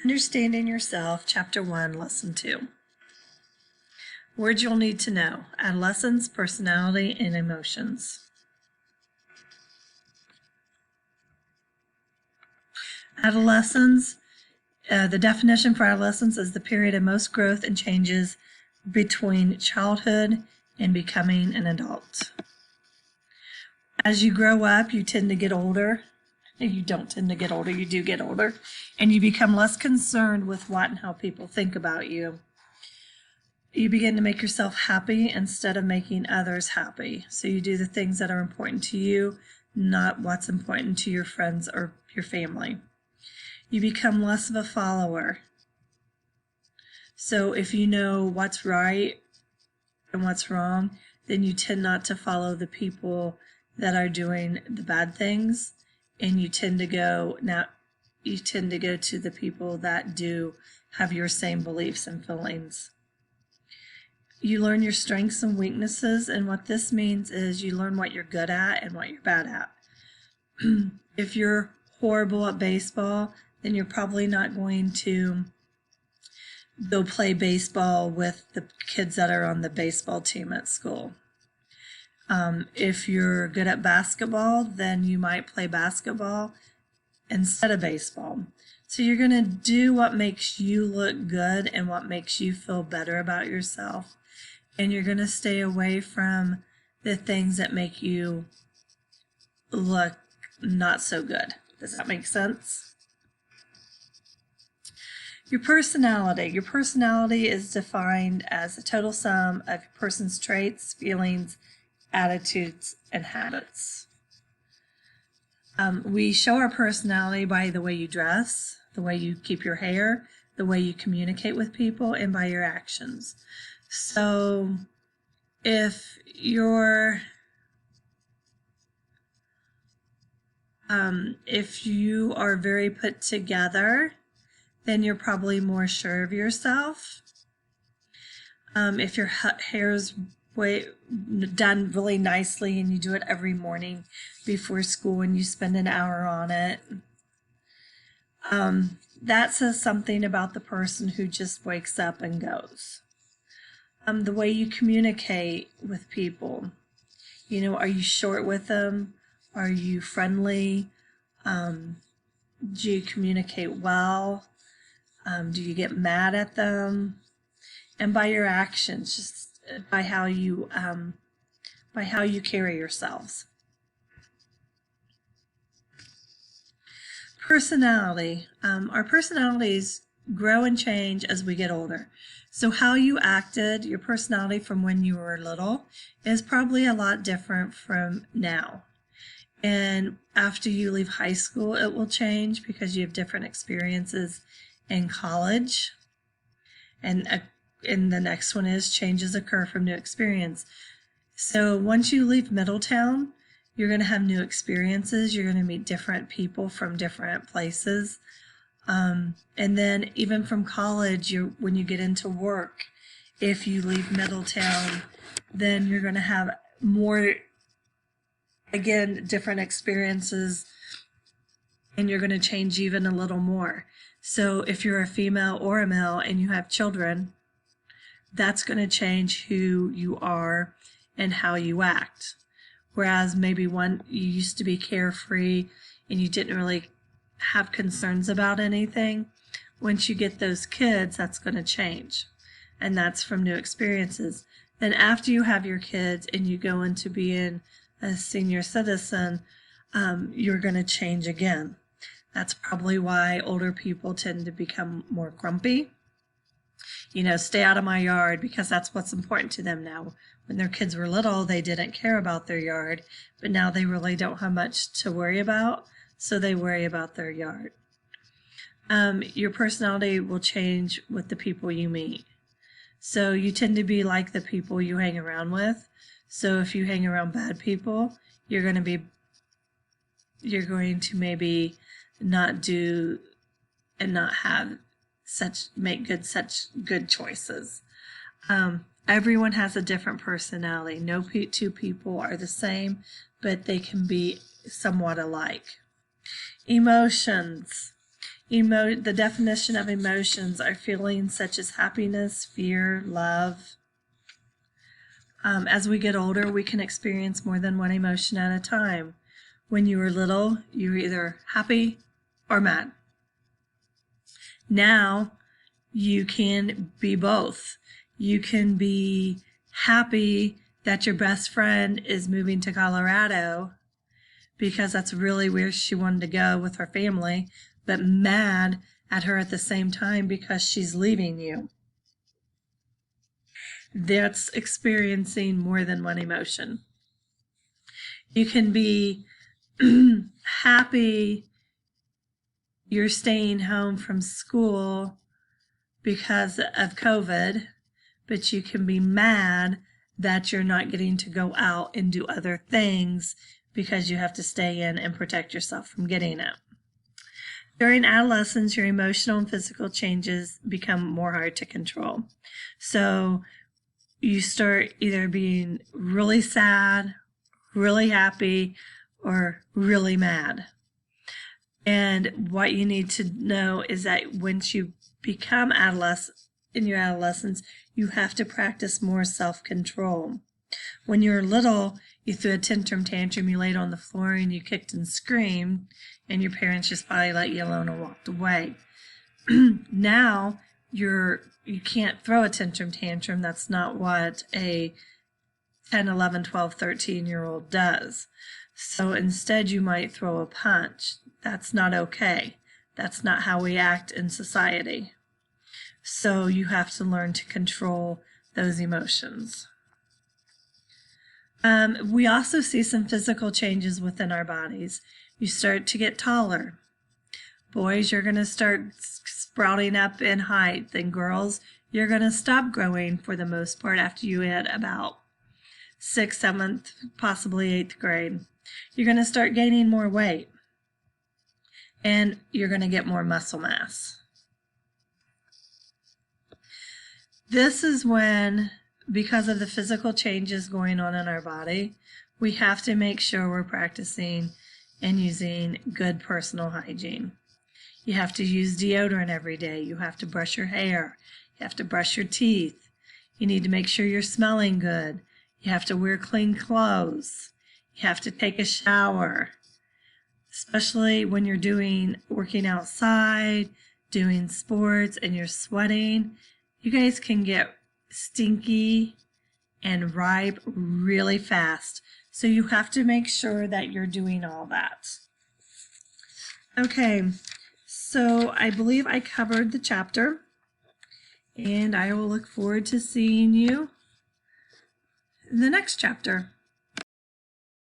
Understanding Yourself, Chapter 1, Lesson 2. Words you'll need to know: adolescence, personality, and emotions. Adolescence, the definition for adolescence is the period of most growth and changes between childhood and becoming an adult. As you grow up, you tend to get older. You don't tend to get older, you do get older. And you become less concerned with what and how people think about you. You begin to make yourself happy instead of making others happy. So you do the things that are important to you, not what's important to your friends or your family. You become less of a follower. So if you know what's right and what's wrong, then you tend not to follow the people that are doing the bad things, and you tend to go to the people that do have your same beliefs and feelings. You learn your strengths and weaknesses, and what this means is you learn what you're good at and what you're bad at. If you're horrible at baseball, then you're probably not going to go play baseball with the kids that are on the baseball team at school. If you're good at basketball, then you might play basketball instead of baseball. So you're going to do what makes you look good and what makes you feel better about yourself. And you're going to stay away from the things that make you look not so good. Does that make sense? Your personality. Your personality is defined as the total sum of a person's traits, feelings, attitudes, and habits. We show our personality by the way you dress, the way you keep your hair, the way you communicate with people, and by your actions. So if you are very put together, then you're probably more sure of yourself. If your hair's done really nicely and you do it every morning before school and you spend an hour on it, that says something about the person who just wakes up and goes. The way you communicate with people, are you short with them? Are you friendly? Do you communicate well? Do you get mad at them? And by your actions, just by how you carry yourselves. Personality. Our personalities grow and change as we get older. So how you acted, your personality from when you were little, is probably a lot different from now. And after you leave high school, it will change because you have different experiences in college. And the next one is changes occur from new experience. So once you leave Middletown, you're going to have new experiences. You're going to meet different people from different places. And then even from college, when you get into work, if you leave Middletown, then you're going to have more, again, different experiences, and you're going to change even a little more. So if you're a female or a male and you have children, that's going to change who you are and how you act. Whereas maybe you used to be carefree and you didn't really have concerns about anything. Once you get those kids, that's going to change. And that's from new experiences. Then after you have your kids and you go into being a senior citizen, you're going to change again. That's probably why older people tend to become more grumpy. Stay out of my yard, because that's what's important to them now. When their kids were little, they didn't care about their yard, but now they really don't have much to worry about, so they worry about their yard. Your personality will change with the people you meet. So you tend to be like the people you hang around with. So if you hang around bad people, you're going to maybe not do and not have make such good choices. Everyone has a different personality. No two people are the same, but they can be somewhat alike. Emotions. The definition of emotions are feelings such as happiness, fear, love. As we get older, we can experience more than one emotion at a time. When you were little, you were either happy or mad. Now, you can be both. You can be happy that your best friend is moving to Colorado because that's really where she wanted to go with her family, but mad at her at the same time because she's leaving you. That's experiencing more than one emotion. You can be happy you're staying home from school because of COVID, but you can be mad that you're not getting to go out and do other things because you have to stay in and protect yourself from getting it. During adolescence, your emotional and physical changes become more hard to control. So you start either being really sad, really happy, or really mad. And what you need to know is that once you become in your adolescence, you have to practice more self-control. When you were little, you threw a tantrum, you laid on the floor and you kicked and screamed, and your parents just probably let you alone and walked away. Now, you can't throw a tantrum. That's not what a 10, 11, 12, 13-year-old does. So instead, you might throw a punch. That's not okay. That's not how we act in society. So you have to learn to control those emotions. We also see some physical changes within our bodies. You start to get taller. Boys, you're going to start sprouting up in height. Then girls, you're going to stop growing for the most part after you hit about 6th, 7th, possibly 8th grade. You're going to start gaining more weight. And you're going to get more muscle mass. This is when, because of the physical changes going on in our body, we have to make sure we're practicing and using good personal hygiene. You have to use deodorant every day. You have to brush your hair. You have to brush your teeth. You need to make sure you're smelling good. You have to wear clean clothes. You have to take a shower, especially when you're working outside, doing sports, and you're sweating. You guys can get stinky and ripe really fast. So you have to make sure that you're doing all that. Okay, so I believe I covered the chapter, and I will look forward to seeing you in the next chapter.